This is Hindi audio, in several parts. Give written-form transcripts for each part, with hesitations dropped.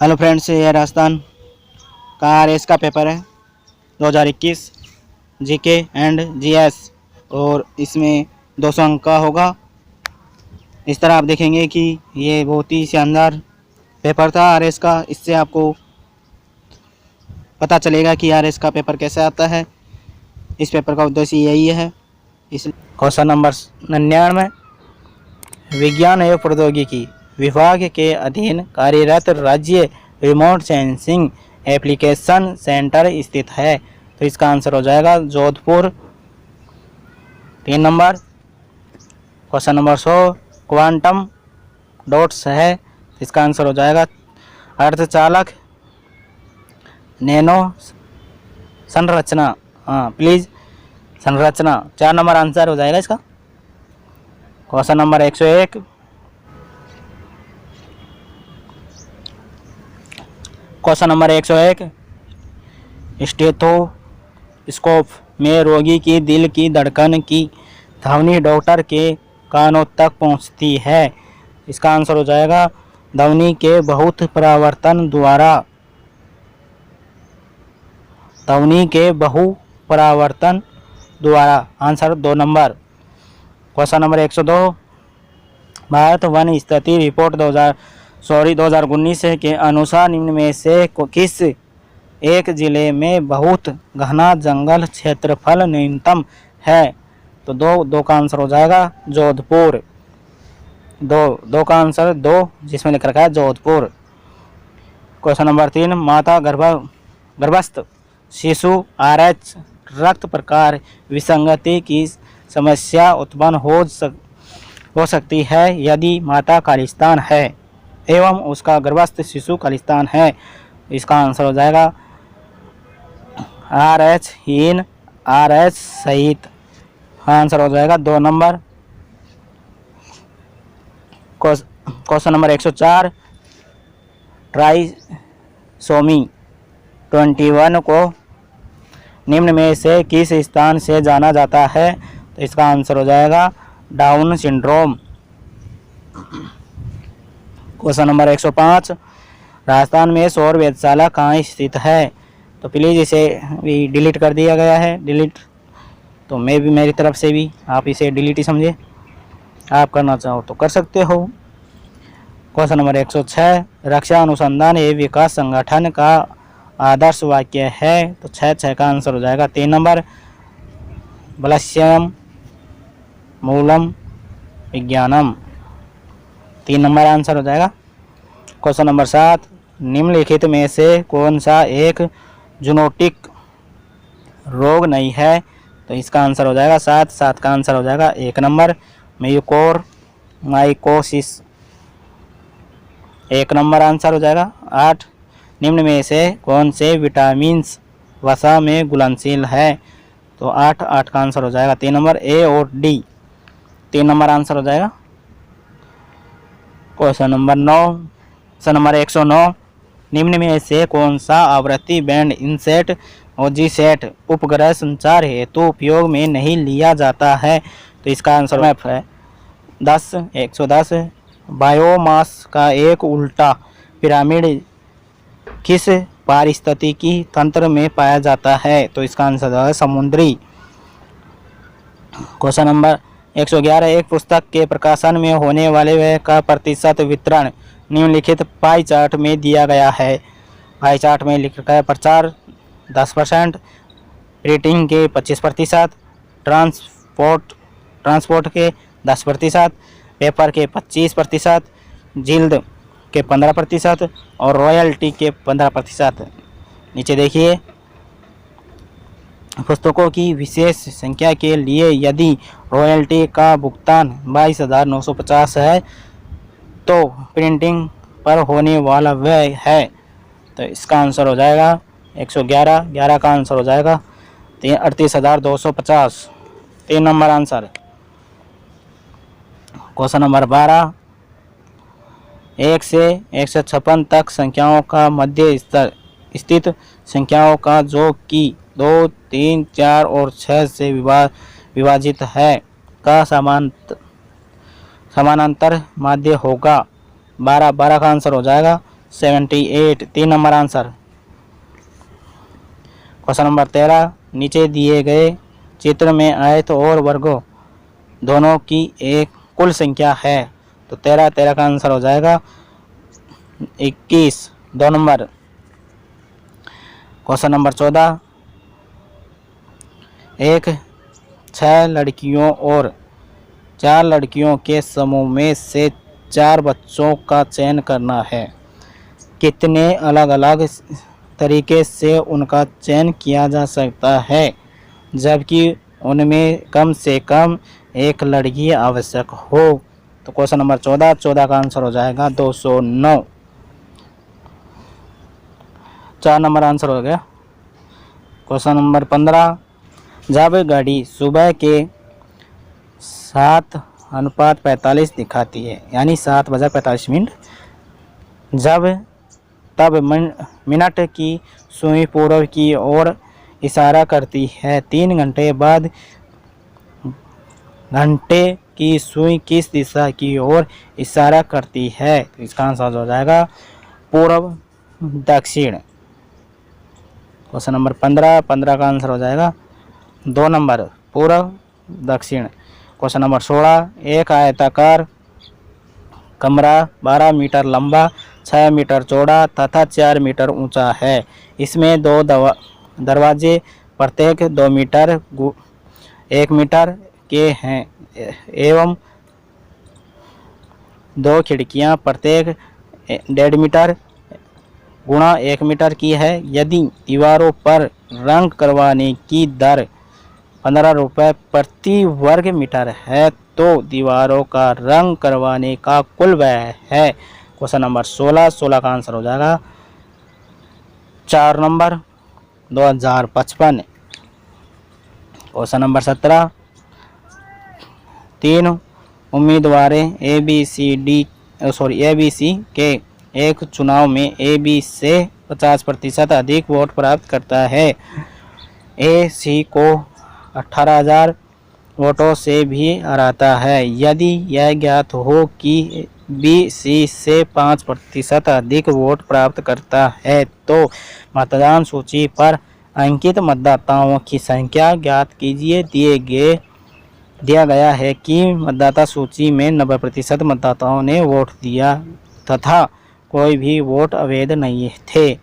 हेलो फ्रेंड्स, ये राजस्थान का आरएस का पेपर है 2021 जीके एंड जीएस और इसमें 200 अंक का होगा। इस तरह आप देखेंगे कि ये बहुत ही शानदार पेपर था आरएस का। इससे आपको पता चलेगा कि आरएस का पेपर कैसे आता है। इस पेपर का उद्देश्य यही है। इस क्वेश्चन नंबर 99, विज्ञान एवं प्रौद्योगिकी विभाग के अधीन कार्यरत राज्य रिमोट सेंसिंग एप्लीकेशन सेंटर स्थित है। तो इसका आंसर हो जाएगा Jodhpur. 3 number question number 100, quantum dots है। इसका आंसर हो जाएगा अर्धचालक नैनो संरचना। प्लीज संरचना। 4 नंबर आंसर हो जाएगा इसका। Question number 101, question number 101, stethoscope में रोगी की दिल की धड़कन की ध्वनि डॉक्टर के कानों तक पहुंचती है। इसका आंसर हो जाएगा ध्वनि के बहुत परावर्तन द्वारा। ध्वनि के बहु परावर्तन द्वारा। Answer 2 number. Question number 102, Bharat one स्थिति रिपोर्ट 2019 के अनुसार निम्न में से किस एक जिले में बहुत घना जंगल क्षेत्रफल न्यूनतम है। तो दो का आंसर हो जाएगा जोधपुर। दो का आंसर 2 जिसमें लिख रखा है जोधपुर। क्वेश्चन नंबर 3, माता गर्भस्थ शिशु RH रक्त प्रकार विसंगति की समस्या उत्पन्न हो सकती है यदि माता खालिस्तान है एवं उसका गर्भस्थ शिशु खालिस्तान है। इसका आंसर हो जाएगा RH हीन RH सहित। आंसर हो जाएगा 2 नंबर। क्वेश्चन नंबर 104, ट्राइसोमी 21 को निम्न में से किस स्थान से जाना जाता है। तो इसका आंसर हो जाएगा down syndrome. Question number 105, Rajasthan में सौर वेधशाला कहाँ स्थित है। तो प्लीज़ इसे भी डिलीट कर दिया गया है। डिलीट तो मैं भी मेरी तरफ से भी आप इसे डिलीट ही समझे। आप करना चाहो तो कर सकते हो। क्वेश्चन नंबर 106, रक्षा अनुसंधान एवं विकास संगठन का आदर्श वाक्य है। तो 6 का आंसर हो जाएगा 3 नंबर, बलस्यम मूलम विज्ञानम। 3 नंबर आंसर हो जाएगा। क्वेश्चन नंबर 7, निम्नलिखित में से कौन सा एक जूनोटिक रोग नहीं है। तो इसका आंसर हो जाएगा 7 का आंसर हो जाएगा 1 number, Mucor mycosis. 1 number answer हो जाएगा। 8, निम्न में से कौन से विटामिन्स वसा में घुलनशील है। तो 8 का आंसर हो जाएगा 3 नंबर, A और D। 3 नंबर आंसर हो जाएगा। क्वेश्चन नंबर 9, क्वेश्चन नंबर 109, निम्न में से कौन सा आवृत्ति बैंड इनसेट और जीसेट उपग्रह संचार हेतु उपयोग में नहीं लिया जाता है। तो इसका आंसर है 110। बायोमास का एक उल्टा पिरामिड किस पारिस्थितिकी तंत्र में पाया जाता है। तो इसका आंसर है समुद्री। क्वेश्चन नंबर 111, एक पुस्तक के प्रकाशन में होने वाले व्यय का प्रतिशत वितरण निम्नलिखित पाई चार्ट में दिया गया है। पाई चार्ट में लिख रखा है प्रचार 10%, प्रिंटिंग के 25%, ट्रांसपोर्ट के 10%, पेपर के 25%, जिल्द के 15% और रॉयल्टी के 15%। नीचे देखिए, पुस्तकों की विशेष संख्या के लिए यदि रॉयल्टी का भुगतान 22,950 है तो प्रिंटिंग पर होने वाला व्यय है। तो इसका आंसर हो जाएगा 111 का आंसर हो जाएगा 38,250। 3 नंबर आंसर। क्वेश्चन नंबर 12, 1 से 156 तक संख्याओं का मध्य स्थित संख्याओं का जो कि 2, 3, 4 और 6 से विभाजित है का समानांतर माध्य होगा। 12 का आंसर हो जाएगा 78, 3 नंबर आंसर। क्वेश्चन नंबर 13, नीचे दिए गए चित्र में आयत और वर्गों दोनों की एक कुल संख्या है। तो 13 का आंसर हो जाएगा 21, 2 नंबर। क्वेश्चन नंबर 14, एक 6 लड़कियों और 4 लड़कियों के समूह में से 4 बच्चों का चयन करना है। कितने अलग अलग तरीके से उनका चयन किया जा सकता है, जबकि उनमें कम से कम एक लड़की आवश्यक हो। तो क्वेश्चन नंबर 14 का आंसर हो जाएगा 209, 4 नंबर आंसर हो गया। क्वेश्चन नंबर 15, जब घड़ी सुबह के 7:45 दिखाती है, यानी 7:45, तब मिनट की सुई पूर्व की ओर इशारा करती है। 3 घंटे बाद घंटे की सुई किस दिशा की ओर इशारा करती है? तो इसका आंसर हो जाएगा पूर्व दक्षिण। क्वेश्चन नंबर 15 का आंसर हो जाएगा 2 नंबर, पूर्व दक्षिण। क्वेश्चन नंबर 16, एक आयताकार कमरा 12 मीटर लंबा, 6 मीटर चौड़ा तथा 4 मीटर ऊंचा है। इसमें 2 दरवाजे प्रत्येक 2 मीटर 1 मीटर के हैं एवं 2 खिड़कियां प्रत्येक 1.5 मीटर गुणा 1 मीटर की है। यदि दीवारों पर रंग करवाने की दर 15 रुपये प्रति वर्ग मीटर है, तो दीवारों का रंग करवाने का कुल व्यय है। क्वेश्चन नंबर 16 का आंसर हो जाएगा 4 नंबर, 2055। क्वेश्चन नंबर 17, 3 उम्मीदवारें ABC के एक चुनाव में AB से 50% अधिक वोट प्राप्त करता है। AC को 18,000 वोटों से भी हराता है। यदि यह ज्ञात हो कि BC से 5% अधिक वोट प्राप्त करता है, तो मतदान सूची पर अंकित मतदाताओं की संख्या ज्ञात कीजिए। दिया गया है कि मतदाता सूची में 90% मतदाताओं ने वोट दिया तथा कोई भी वोट अवैध नहीं थे।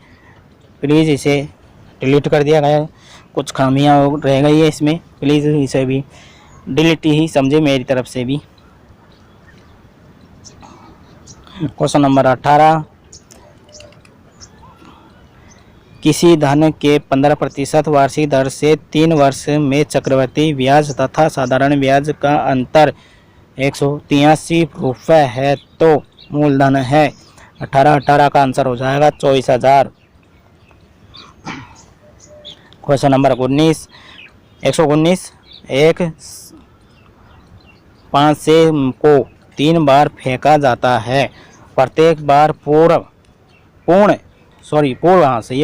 प्लीज़ इसे डिलीट कर दिया गया है, कुछ खामियां रह गई है इसमें, प्लीज़ इसे भी डिलीट ही समझे मेरी तरफ से भी। क्वेश्चन नंबर 18, किसी धन के 15% वार्षिक दर से 3 वर्ष में चक्रवृद्धि ब्याज तथा साधारण ब्याज का अंतर 183 रुपये है, तो मूलधन है 18 का आंसर हो जाएगा 24,000। क्वेश्चन नंबर 119, एक 5 से को 3 बार फेंका जाता है। प्रत्येक बार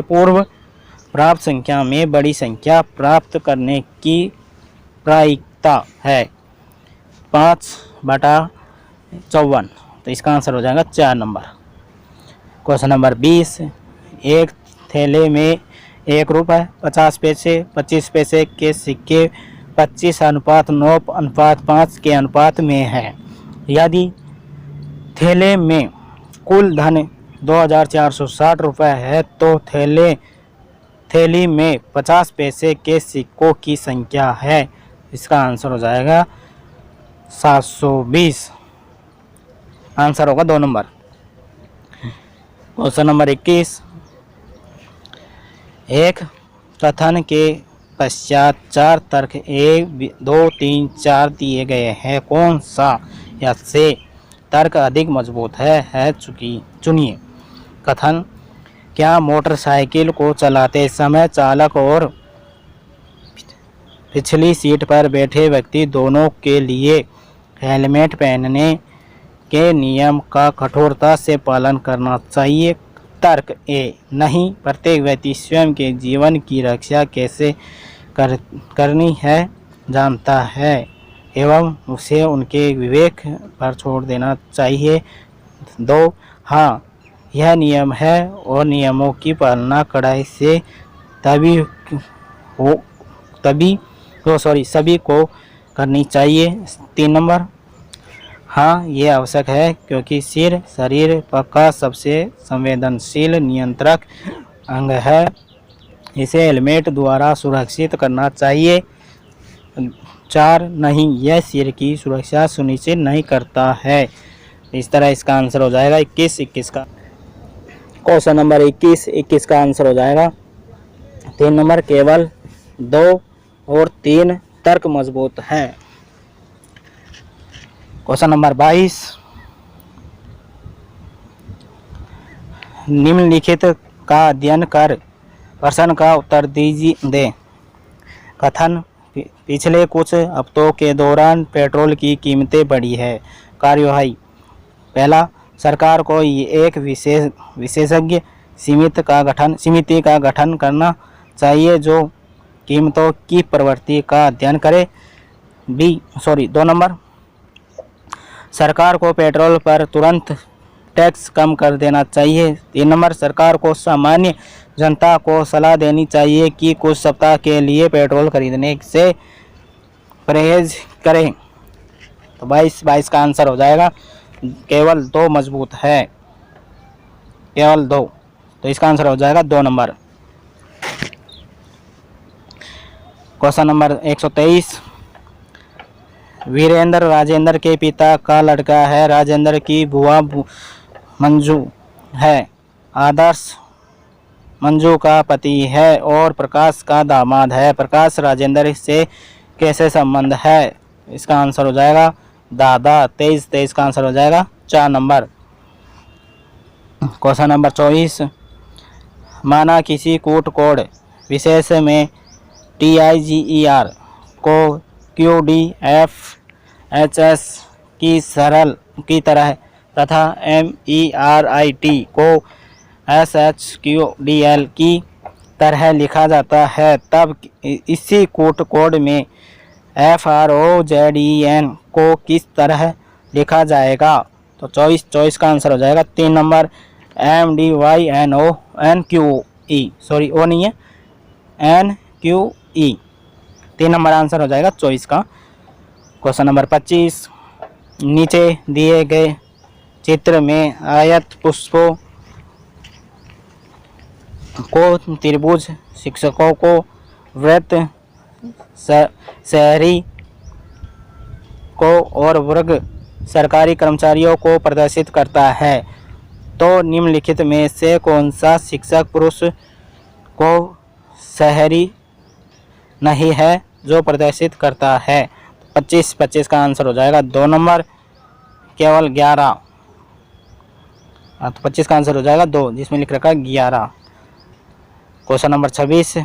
पूर्व प्राप्त संख्या में बड़ी संख्या प्राप्त करने की प्रायिकता है 5/54। तो इसका आंसर हो जाएगा 4 नंबर। क्वेश्चन नंबर 20, एक थैले में 1 रुपये 50 पैसे 25 पैसे के सिक्के 25:9:5 के अनुपात में है। यदि थैले में कुल धन 2,460 रुपये है, तो थैली में 50 पैसे के सिक्कों की संख्या है। इसका आंसर हो जाएगा 720। आंसर होगा 2 नंबर। क्वेश्चन नंबर 21, एक कथन के पश्चात 4 तर्क 1, 2, 3, 4 दिए गए हैं। कौन सा या से तर्क अधिक मजबूत है चुनिए। कथन, क्या मोटरसाइकिल को चलाते समय चालक और पिछली सीट पर बैठे व्यक्ति दोनों के लिए हेलमेट पहनने के नियम का कठोरता से पालन करना चाहिए? तर्क ए, नहीं, प्रत्येक व्यक्ति स्वयं के जीवन की रक्षा कैसे करनी है जानता है एवं उसे उनके विवेक पर छोड़ देना चाहिए। 2, हाँ, यह नियम है और नियमों की पालना कड़ाई से तभी सभी को करनी चाहिए। 3 नंबर, हाँ ये आवश्यक है क्योंकि सिर शरीर का सबसे संवेदनशील नियंत्रक अंग है, इसे हेलमेट द्वारा सुरक्षित करना चाहिए। 4, नहीं यह सिर की सुरक्षा सुनिश्चित नहीं करता है। इस तरह इसका आंसर हो जाएगा 21 का। क्वेश्चन नंबर 21 का आंसर हो जाएगा 3 नंबर, केवल 2 और 3 तर्क मजबूत है। क्वेश्चन नंबर 22, निम्नलिखित का अध्ययन कर प्रश्न का उत्तर दे। कथन, पिछले कुछ हफ्तों के दौरान पेट्रोल की कीमतें बढ़ी है। कार्यवाही, पहला, सरकार को एक विशेषज्ञ समिति का गठन करना चाहिए जो कीमतों की प्रवृत्ति का अध्ययन करे। 2 नंबर, सरकार को पेट्रोल पर तुरंत टैक्स कम कर देना चाहिए। 3 नंबर, सरकार को सामान्य जनता को सलाह देनी चाहिए कि कुछ सप्ताह के लिए पेट्रोल खरीदने से परहेज करें। तो 22 का आंसर हो जाएगा केवल 2 मजबूत है, केवल 2। तो इसका आंसर हो जाएगा 2 number. Question number 123, Virendra Rajendra के पिता का लड़का है। राजेंद्र की बुआ मंजू है। आदर्श मंजू का पति है और प्रकाश का दामाद है। प्रकाश राजेंद्र से कैसे संबंध है? इसका आंसर हो जाएगा दादा। 23 का आंसर हो जाएगा 4 नंबर। क्वेश्चन नंबर 24, माना किसी कूट कोड विशेष में TIGER को QDFHS की तरह तथा MERIT को SHQDL की तरह लिखा जाता है, तब इसी कूट कोड में FROZEN को किस तरह लिखा जाएगा? तो 24 का आंसर हो जाएगा 3 नंबर, MDYNONQE, सॉरी ओ नहीं है, NQE। 3 नंबर आंसर हो जाएगा 24 का। क्वेश्चन नंबर 25, नीचे दिए गए चित्र में आयत पुष्पों को त्रिभुज, शिक्षकों को वृत्त, शहरी को और वर्ग सरकारी कर्मचारियों को प्रदर्शित करता है। तो निम्नलिखित में से कौन सा शिक्षक पुरुष को शहरी नहीं है जो प्रदर्शित करता है? 25 का आंसर हो जाएगा 2 नंबर, केवल 11। तो 25 का आंसर हो जाएगा 2, जिसमें लिख रखा है 11। क्वेश्चन नंबर 26,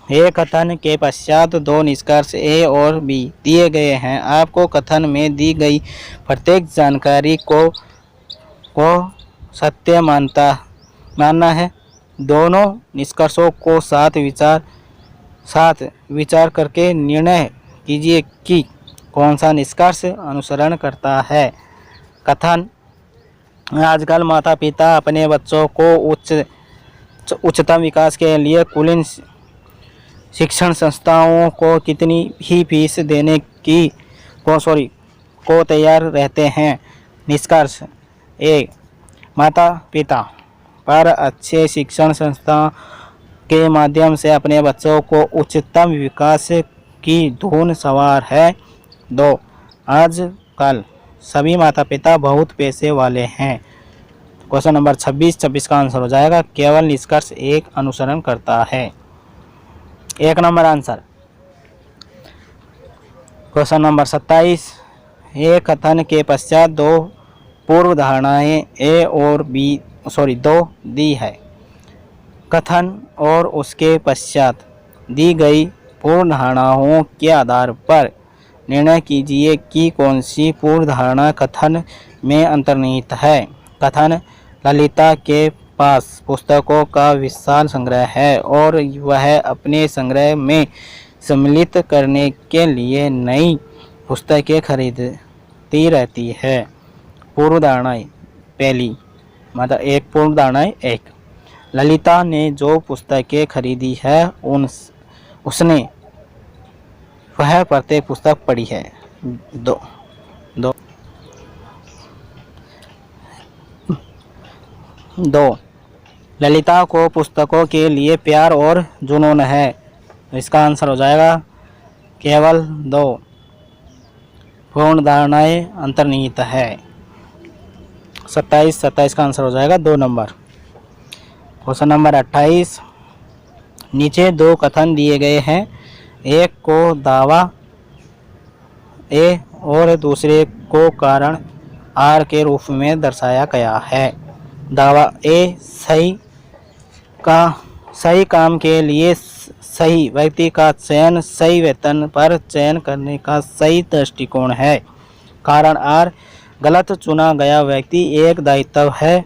एक कथन के पश्चात 2 निष्कर्ष A और B दिए गए हैं। आपको कथन में दी गई प्रत्येक जानकारी को सत्य मानना है। दोनों निष्कर्षों को साथ विचार करके निर्णय कीजिए कि कौन सा निष्कर्ष अनुसरण करता है। कथन, आजकल माता पिता अपने बच्चों को उच्चतम विकास के लिए कुलीन शिक्षण संस्थाओं को कितनी ही फीस देने को तैयार रहते हैं। निष्कर्ष ए, माता पिता पर अच्छे शिक्षण संस्था के माध्यम से अपने बच्चों को उच्चतम विकास की धुन सवार है। 2, आजकल सभी माता पिता बहुत पैसे वाले हैं। क्वेश्चन नंबर 26 का आंसर हो जाएगा केवल निष्कर्ष 1 अनुसरण करता है। 1 नंबर आंसर। क्वेश्चन नंबर 27, एक कथन के पश्चात 2 पूर्व धारणाएं A और B 2 दी है। कथन और उसके पश्चात दी गई पूर्व धारणाओं के आधार पर निर्णय कीजिए कि कौन सी पूर्व धारणा कथन में अंतर्निहित है। कथन, ललिता के पास पुस्तकों का विशाल संग्रह है और वह अपने संग्रह में सम्मिलित करने के लिए नई पुस्तकें खरीदती रहती है। पूर्व धारणाएं, पहली, मतलब एक पूर्ण धारणाएं एक। ललिता ने जो पुस्तकें खरीदी है उसने वह प्रत्येक पुस्तक पढ़ी है। दो दो दो ललिता को पुस्तकों के लिए प्यार और जुनून है। तो इसका आंसर हो जाएगा केवल 2। पूर्ण धारणाएं अंतर्निहित है। 27 का आंसर हो जाएगा 2 नंबर। क्वेश्चन नंबर 28, नीचे 2 कथन दिए गए हैं। एक को दावा ए और दूसरे को कारण आर के रूप में दर्शाया गया है। दावा ए सही काम के लिए सही व्यक्ति का चयन सही वेतन पर चयन करने का सही दृष्टिकोण है। कारण आर गलत चुना गया व्यक्ति एक दायित्व है।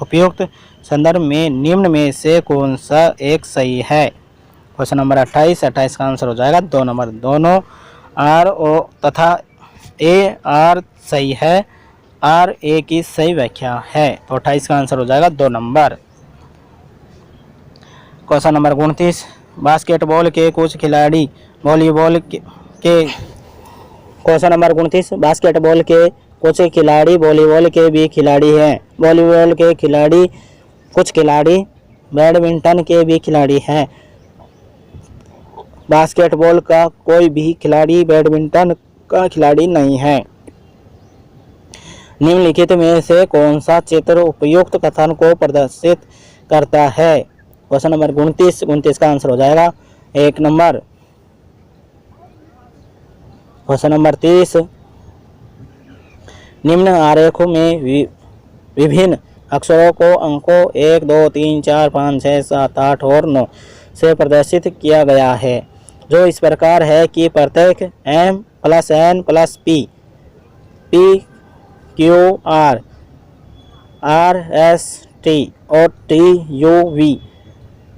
उपयुक्त संदर्भ में निम्न में से कौन सा एक सही है। क्वेश्चन नंबर 28 का आंसर हो जाएगा 2 नंबर। दोनों आर ओ तथा ए आर सही है, आर ए की सही व्याख्या है। तो 28 का आंसर हो जाएगा 2 नंबर। क्वेश्चन नंबर 29, बास्केटबॉल के कुछ खिलाड़ी वॉलीबॉल के क्वेश्चन नंबर 29, बास्केटबॉल के कुछ खिलाड़ी वॉलीबॉल के भी खिलाड़ी हैं। वॉलीबॉल के खिलाड़ी कुछ खिलाड़ी बैडमिंटन के भी खिलाड़ी हैं। बास्केटबॉल का कोई भी खिलाड़ी बैडमिंटन का खिलाड़ी नहीं है। निम्नलिखित में से कौन सा चित्र उपयुक्त कथन को प्रदर्शित करता है। क्वेश्चन नंबर 29 का आंसर हो जाएगा 1 नंबर। क्वेश्चन नंबर 30, निम्न आरेखों में विभिन्न अक्षरों को अंकों 1 2 3 4 5 6 7 8 और 9 से प्रदर्शित किया गया है, जो इस प्रकार है कि प्रत्येक M + N + P P Q R R S T और T U V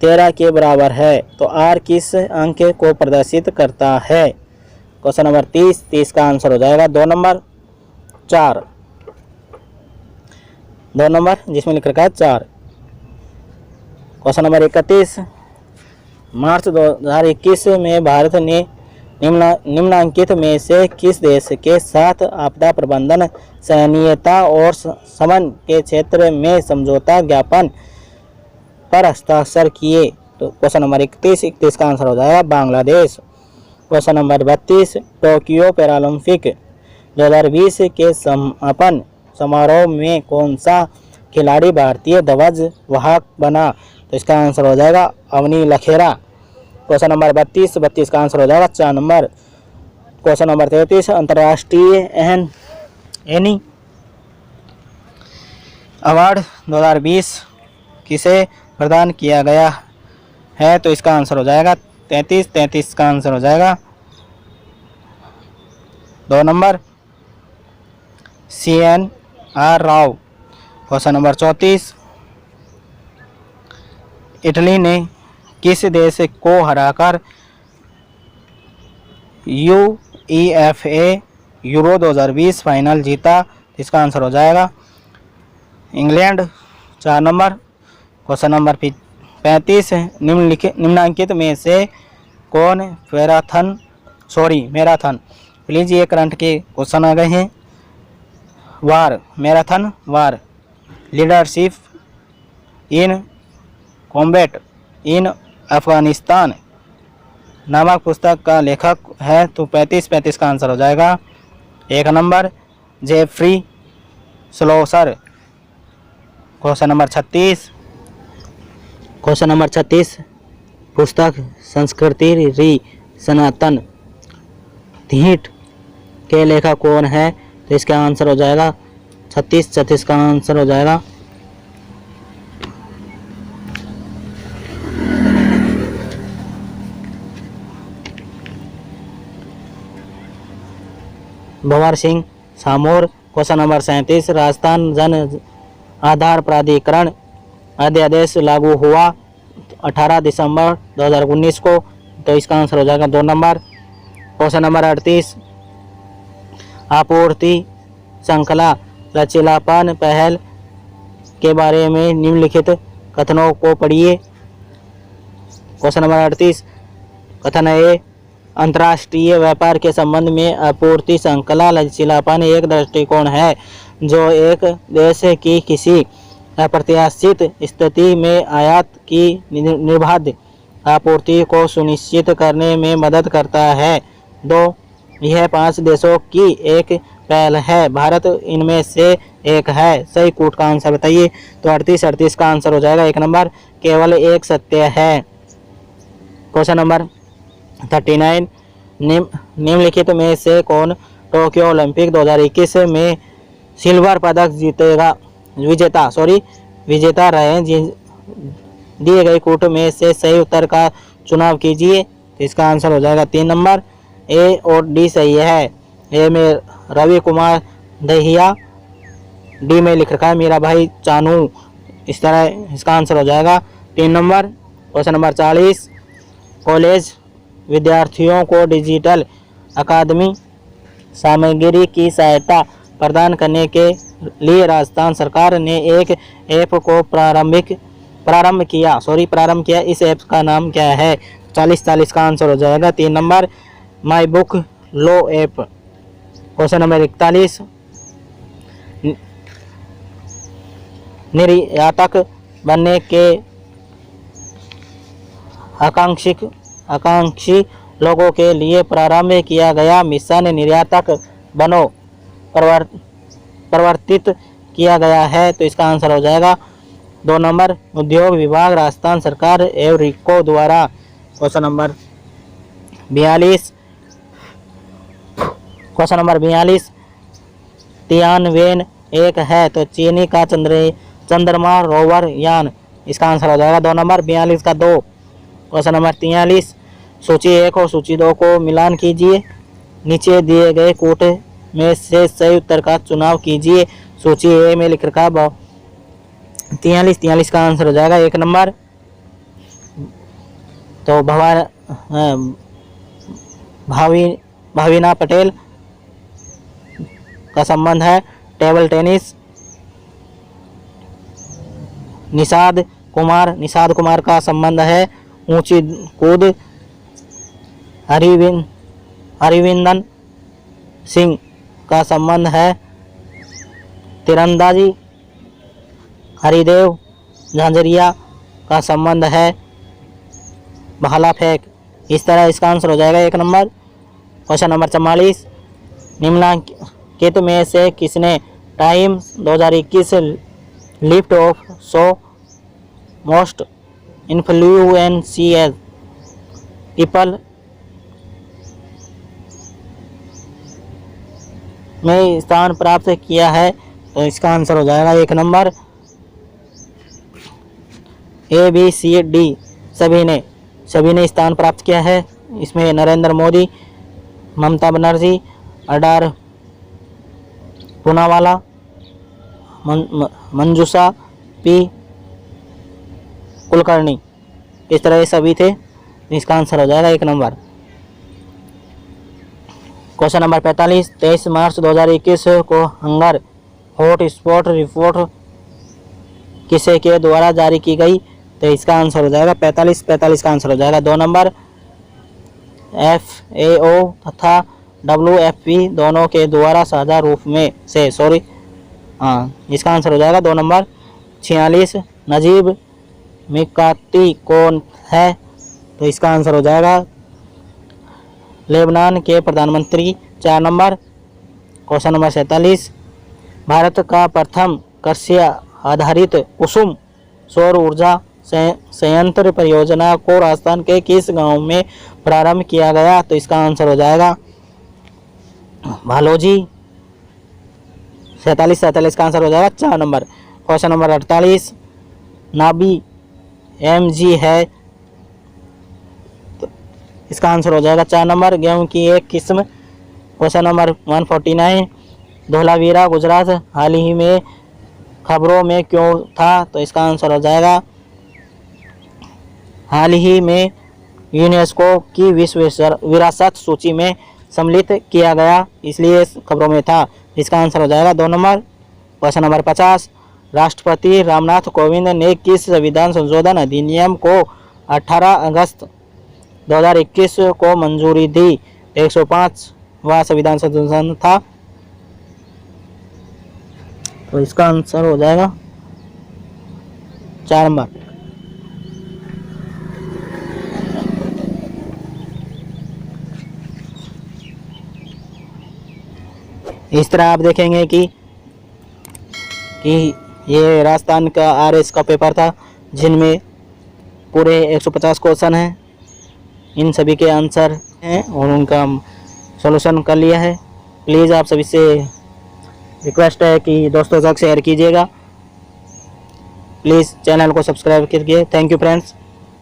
13 के बराबर है। तो R किस अंक को प्रदर्शित करता है। क्वेश्चन नंबर 30 का आंसर हो जाएगा 2 नंबर 4। 2 नंबर जिसमें लिख रखा है 4। क्वेश्चन नंबर 31, मार्च 2021 में भारत ने निम्नांकित में से किस देश के साथ आपदा प्रबंधन, सैन्यता और समन के क्षेत्र में समझौता ज्ञापन पर हस्ताक्षर किए। तो क्वेश्चन नंबर 31 का आंसर हो जाएगा Bangladesh. Question number 32, Tokyo Paralympic 2020 के समापन समारोह में कौन सा खिलाड़ी भारतीय ध्वज वाहक बना। तो इसका आंसर हो जाएगा अवनी लखेरा। क्वेश्चन नंबर 32 का आंसर हो जाएगा 4 नंबर। क्वेश्चन नंबर 33, अंतर्राष्ट्रीय एनी अवार्ड 2020 किसे प्रदान किया गया है। तो इसका आंसर हो जाएगा 33 का आंसर हो जाएगा 2 number CNR Rao. Question number 34, Italy ने किस देश को हराकर UEFA यूरो 2020 फाइनल जीता। इसका आंसर हो जाएगा इंग्लैंड। 4 नंबर। क्वेश्चन नंबर 35, निम्नांकित में से कौन मैराथन प्लीज ये करंट के क्वेश्चन आ गए हैं। Marathon war leadership in combat in Afghanistan नामक पुस्तक का लेखक है। तो 35 का आंसर हो जाएगा 1 नंबर जेफ्री स्लोसर। क्वेश्चन नंबर 36, पुस्तक संस्कृति री सनातन धीट के लेखक कौन है। तो इसका आंसर हो जाएगा 36 का आंसर हो जाएगा भंवर सिंह सामोर। क्वेश्चन नंबर 37, राजस्थान जन आधार प्राधिकरण अध्यादेश लागू हुआ 18 दिसंबर 2019 को। तो इसका आंसर हो जाएगा 2 नंबर। क्वेश्चन नंबर 38, आपूर्ति श्रृंखला लचीलापन पहल के बारे में निम्नलिखित कथनों को पढ़िए। क्वेश्चन नंबर 38, कथन ए, अंतर्राष्ट्रीय व्यापार के संबंध में आपूर्ति श्रृंखला लचीलापन एक दृष्टिकोण है जो एक देश की किसी अप्रत्याशित स्थिति में आयात की निर्बाध आपूर्ति को सुनिश्चित करने में मदद करता है। 2, यह 5 देशों की एक पहल है, भारत इनमें से एक है। सही कूट का आंसर बताइए। तो 38 का आंसर हो जाएगा 1 नंबर, केवल एक सत्य है। क्वेश्चन नंबर 39, निम्नलिखित में से कौन टोक्यो ओलंपिक 2021 में सिल्वर पदक विजेता रहे? दिए गए कूट में से सही उत्तर का चुनाव कीजिए। तो इसका आंसर हो जाएगा 3 नंबर, ए और डी सही है। ए में रवि कुमार दहिया, डी में लिख रखा है मीरा भाई चानू। इस तरह इसका आंसर हो जाएगा 3 नंबर। क्वेश्चन नंबर 40, कॉलेज विद्यार्थियों को डिजिटल अकादमी सामग्री की सहायता प्रदान करने के लिए राजस्थान सरकार ने एक ऐप को प्रारंभ किया। इस ऐप का नाम क्या है? 40 का आंसर हो जाएगा 3 number, my book low app. Question number 41, निर्यातक बनने के आकांक्षी लोगों के लिए प्रारंभ किया गया मिशन निर्यातक बनो प्रवर्तित किया गया है। तो इसका आंसर हो जाएगा 2 नंबर, उद्योग विभाग राजस्थान सरकार एवं रिको द्वारा। क्वेश्चन नंबर 42, तियानवेन एक है तो चीनी का चंद्रमा रोवर यान। इसका आंसर हो जाएगा 2 नंबर, 42 का 2। क्वेश्चन नंबर 43, सूची 1 और सूची 2 को मिलान कीजिए। नीचे दिए गए कूट में से सही उत्तर का चुनाव कीजिए। सूची ए में लिख रखा 43 का आंसर हो जाएगा 1 नंबर। तो भाविना पटेल का संबंध है टेबल टेनिस। निषाद कुमार का संबंध है ऊंची कूद। हरिविंदन सिंह का संबंध है तीरंदाजी। हरिदेव झांझरिया का संबंध है भाला फेंक। इस तरह इसका आंसर हो जाएगा 1 नंबर। क्वेश्चन नंबर 44, निम्नलिखित में से किसने time 2021 list of 100 most influential people में स्थान प्राप्त किया है? तो इसका आंसर हो जाएगा 1 number, A B C D सभी ने स्थान प्राप्त किया है। इसमें नरेंद्र मोदी, ममता बनर्जी, अडार पूनावाला, मंजूषा पी कुलकर्णी, इस तरह सभी थे। इसका आंसर हो जाएगा 1 नंबर। क्वेश्चन नंबर 45, 23 मार्च 2021 को हंगर हॉट स्पॉट रिपोर्ट किसे के द्वारा जारी की गई? तो इसका आंसर हो जाएगा 45 का आंसर हो जाएगा 2 नंबर। FAO तथा WFP दोनों के द्वारा साझा रूप में से इसका आंसर हो जाएगा 2 नंबर। 46, नजीब मिकाती कौन है? तो इसका आंसर हो जाएगा लेबनान के प्रधानमंत्री। 4 नंबर। क्वेश्चन नंबर 47, भारत का प्रथम कृषि आधारित कुसुम सौर ऊर्जा संयंत्र परियोजना को राजस्थान के किस गांव में प्रारंभ किया गया? तो इसका आंसर हो जाएगा भालोजी। 47 का आंसर हो जाएगा 4 number. Question number 48, Nabi MG है, तो इसका आंसर हो जाएगा 4 नंबर, गेहूं की एक किस्म। क्वेश्चन नंबर 149, धोलावीरा गुजरात हाल ही में खबरों में क्यों था? तो इसका आंसर हो जाएगा हाल ही में यूनेस्को की विश्व विरासत सूची में सम्मिलित किया गया, इसलिए खबरों में था। इसका आंसर हो जाएगा 2 नंबर। क्वेश्चन नंबर 50, राष्ट्रपति रामनाथ कोविंद ने किस संविधान संशोधन अधिनियम को 18 अगस्त 2021 को मंजूरी दी? 105वां संविधान संशोधन था। तो इसका आंसर हो जाएगा 4 नंबर। इस तरह आप देखेंगे कि ये राजस्थान का आरएस का पेपर था, जिनमें पूरे 150 क्वेश्चन हैं। इन सभी के आंसर हैं और उनका सॉल्यूशन कर लिया है। प्लीज़ आप सभी से रिक्वेस्ट है कि दोस्तों तक शेयर कीजिएगा। प्लीज़ चैनल को सब्सक्राइब कीजिए। Thank you friends.